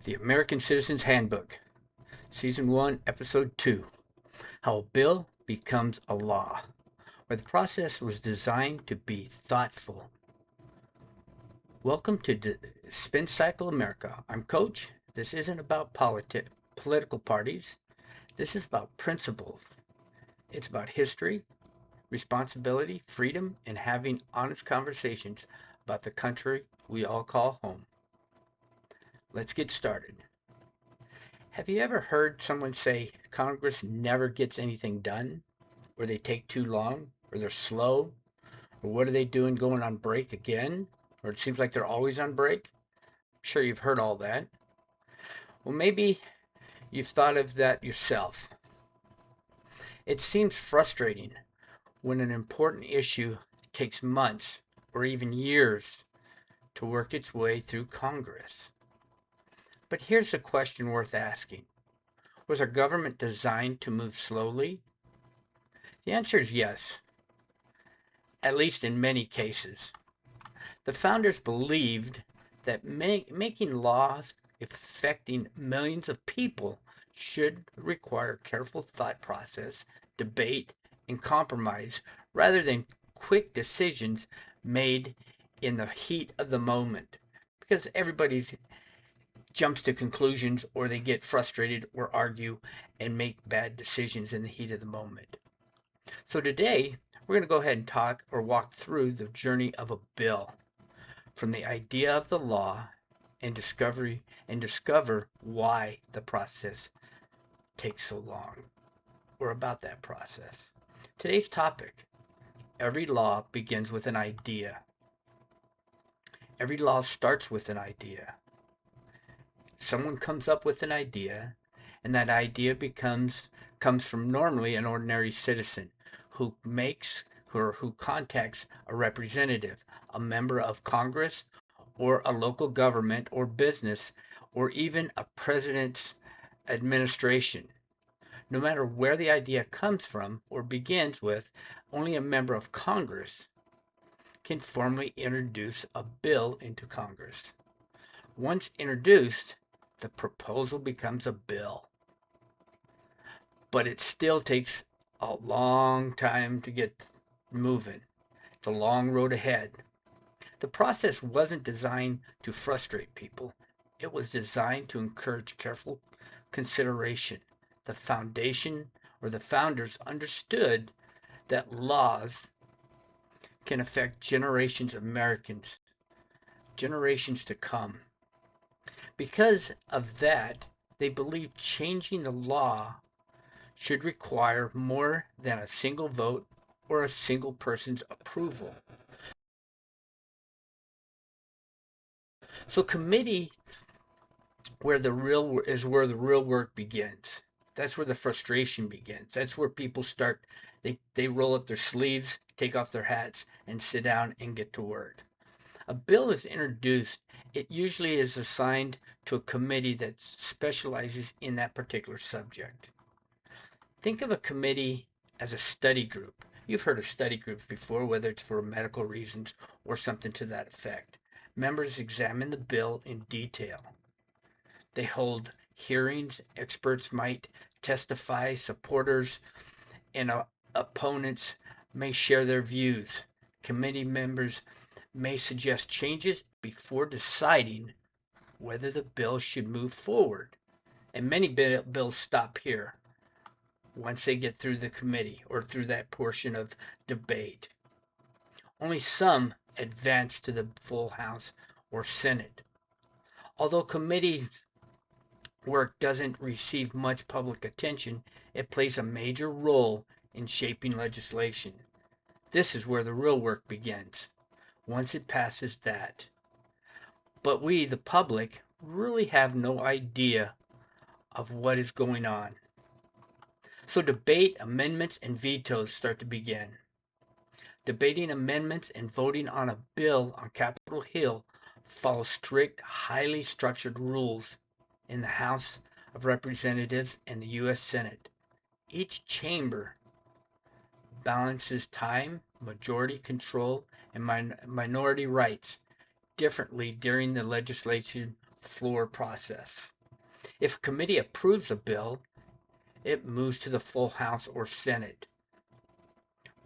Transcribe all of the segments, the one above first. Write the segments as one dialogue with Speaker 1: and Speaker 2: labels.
Speaker 1: The American Citizen's Handbook, Season 1, Episode 2, How a Bill Becomes a Law, where the process was designed to be thoughtful. Welcome to Spin Cycle America. I'm Coach. This isn't about political parties. This is about principles. It's about history, responsibility, freedom, and having honest conversations about the country we all call home. Let's get started. Have you ever heard someone say Congress never gets anything done, or they take too long, or they're slow, or what are they doing going on break again, or it seems like they're always on break? I'm sure you've heard all that. Well, maybe you've thought of that yourself. It seems frustrating when an important issue takes months or even years to work its way through Congress. But here's a question worth asking. Was our government designed to move slowly? The answer is yes, at least in many cases. The founders believed that making laws affecting millions of people should require careful thought process, debate, and compromise rather than quick decisions made in the heat of the moment. Because everybody jumps to conclusions or they get frustrated or argue and make bad decisions in the heat of the moment. So today, we're going to go ahead and talk or walk through the journey of a bill from the idea of the law and discover why the process takes so long or about that process. Today's topic, every law begins with an idea. Every law starts with an idea. Someone comes up with an idea, and that idea comes from normally an ordinary citizen who contacts a representative, a member of Congress, or a local government or business, or even a president's administration. No matter where the idea comes from or begins with, only a member of Congress can formally introduce a bill into Congress. Once introduced, the proposal becomes a bill. But it still takes a long time to get moving. It's a long road ahead. The process wasn't designed to frustrate people. It was designed to encourage careful consideration. The foundation or the founders understood that laws can affect generations of Americans, generations to come. Because of that, they believed changing the law should require more than a single vote or a single person's approval. So committee where the real work begins. That's where the frustration begins. That's where people start they roll up their sleeves, take off their hats and sit down and get to work. A bill is introduced, it usually is assigned to a committee that specializes in that particular subject. Think of a committee as a study group. You've heard of study groups before, whether it's for medical reasons or something to that effect. Members examine the bill in detail. They hold hearings. Experts might testify. Supporters and opponents may share their views. Committee members may suggest changes before deciding whether the bill should move forward. And many bills stop here once they get through the committee or through that portion of debate. Only some advance to the full House or Senate. Although committee work doesn't receive much public attention, it plays a major role in shaping legislation. This is where the real work begins, once it passes that. But we, the public, really have no idea of what is going on. So debate, amendments, and vetoes start to begin. Debating amendments and voting on a bill on Capitol Hill follow strict, highly structured rules in the House of Representatives and the U.S. Senate. Each chamber balances time, majority control, and minority rights differently during the legislation floor process. If a committee approves a bill, it moves to the full House or Senate.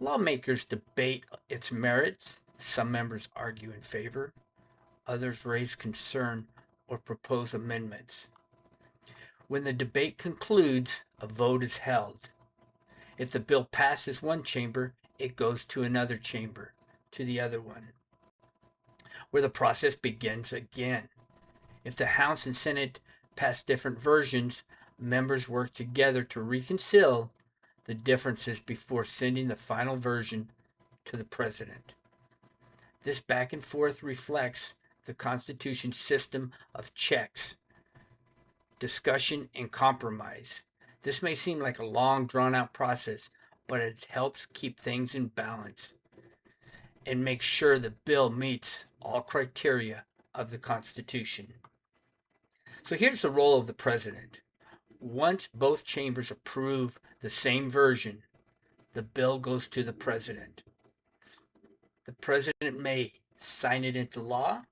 Speaker 1: Lawmakers debate its merits. Some members argue in favor, others raise concern or propose amendments. When the debate concludes, a vote is held. If the bill passes one chamber, it goes to another chamber, to the other one, where the process begins again. If the House and Senate pass different versions, members work together to reconcile the differences before sending the final version to the President. This back and forth reflects the Constitution's system of checks, discussion, and compromise. This may seem like a long, drawn out process, but it helps keep things in balance and make sure the bill meets all criteria of the Constitution. So here's the role of the President. Once both chambers approve the same version, the bill goes to the President. The President may sign it into law.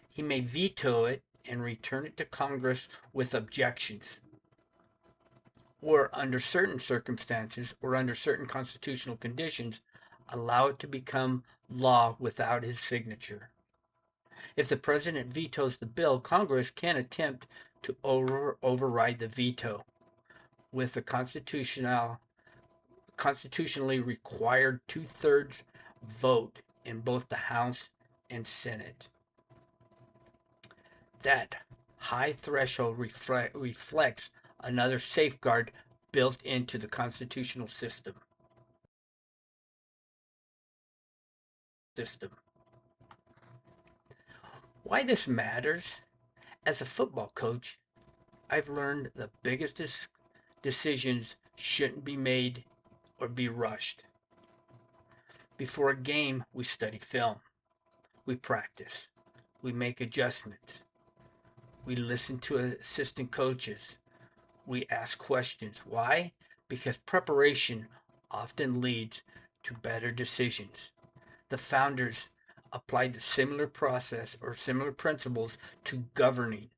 Speaker 1: He may veto it and return it to Congress with objections. Or under certain circumstances or under certain constitutional conditions, allow it to become law without his signature. If the President vetoes the bill, Congress can attempt to override the veto with the constitutionally required two-thirds vote in both the House and Senate. That high threshold reflects another safeguard built into the constitutional system. Why this matters? As a football coach, I've learned the biggest decisions shouldn't be made or be rushed. Before a game, we study film, we practice, we make adjustments, we listen to assistant coaches, we ask questions. Why? Because preparation often leads to better decisions. The founders applied the similar process or similar principles to governing.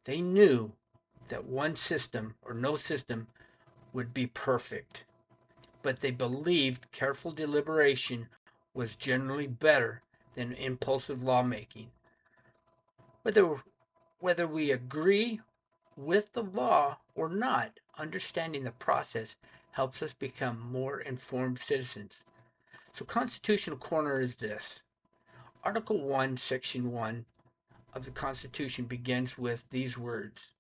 Speaker 1: They knew that one system or no system would be perfect, but they believed careful deliberation was generally better than impulsive lawmaking. Whether we agree with the law or not, understanding the process helps us become more informed citizens. So Constitutional Corner is this. Article 1, Section 1 of the Constitution begins with these words.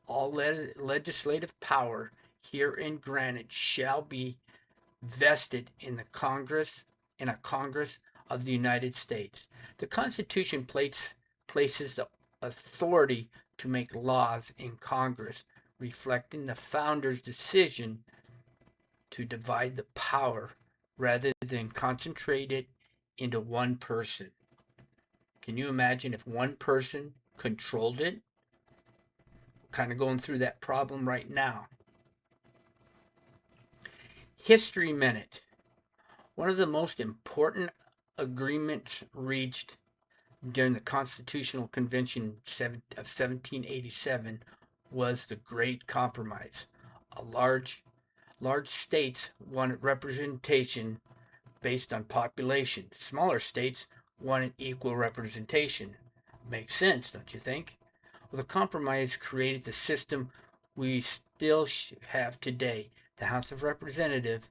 Speaker 1: All legislative power herein granted shall be vested in a Congress of the United States. The Constitution places the authority to make laws in Congress, reflecting the founders' decision to divide the power rather than concentrate it into one person. Can you imagine if one person controlled it? We're kind of going through that problem right now. History Minute. One of the most important agreements reached during the Constitutional Convention of 1787 was the Great Compromise. Large states wanted representation based on population. Smaller states wanted equal representation. Makes sense, don't you think? Well, the compromise created the system we still have today. The House of Representatives,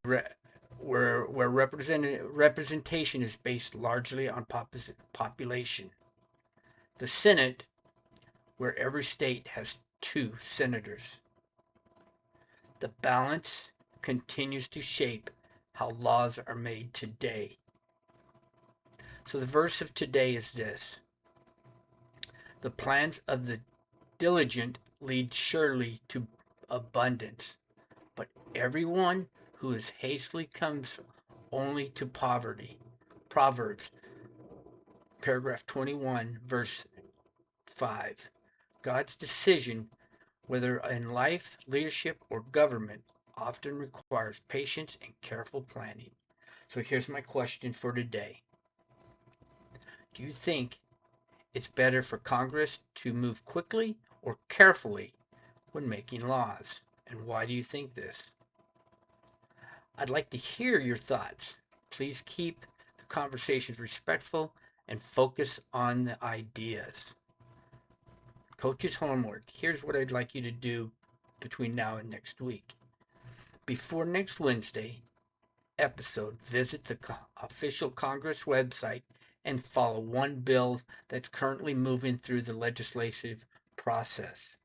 Speaker 1: where representation is based largely on population. The Senate, where every state has 2 senators. The balance continues to shape how laws are made today. So the verse of today is this. The plans of the diligent lead surely to abundance, but everyone who is hastily comes only to poverty. Proverbs, paragraph 21, verse 5. God's decision, whether in life, leadership, or government, often requires patience and careful planning. So here's my question for today. Do you think It's better for Congress to move quickly or carefully when making laws. And why do you think this? I'd like to hear your thoughts. Please keep the conversations respectful and focus on the ideas. Coach's homework. Here's what I'd like you to do between now and next week. Before next Wednesday episode, visit the official Congress website and follow one bill that's currently moving through the legislative process.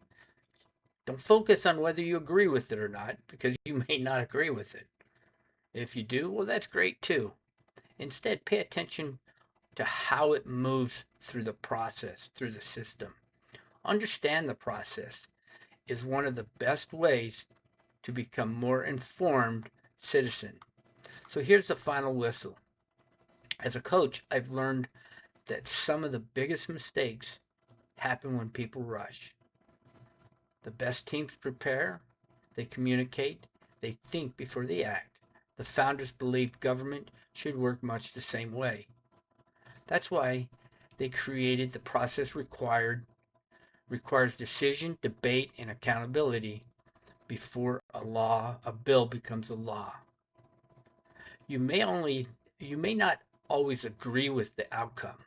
Speaker 1: Don't focus on whether you agree with it or not, because you may not agree with it. If you do, well, that's great too. Instead, pay attention to how it moves through the process, through the system. Understand the process is one of the best ways to become more informed citizen. So here's the final whistle. As a coach, I've learned that some of the biggest mistakes happen when people rush. The best teams prepare, they communicate, they think before they act. The founders believed government should work much the same way. That's why they created the process requires decision, debate, and accountability before a bill becomes a law. You you may not always agree with the outcome,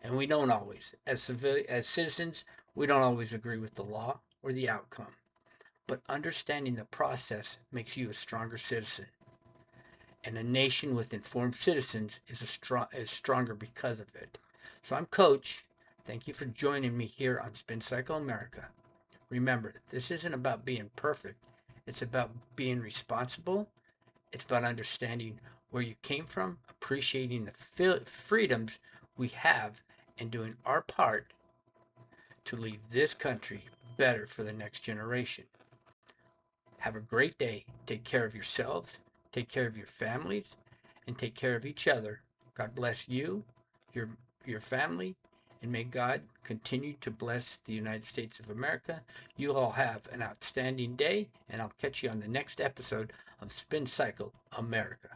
Speaker 1: and we don't always. As citizens, we don't always agree with the law or the outcome. But understanding the process makes you a stronger citizen. And a nation with informed citizens is stronger because of it. So I'm Coach. Thank you for joining me here on Spin Cycle America. Remember, this isn't about being perfect. It's about being responsible. It's about understanding where you came from, appreciating the freedoms we have, and doing our part to leave this country better for the next generation. Have a great day. Take care of yourselves, take care of your families, and take care of each other. God bless you, your your family, and may God continue to bless the United States of America. You all have an outstanding day, and I'll catch you on the next episode of Spin Cycle America.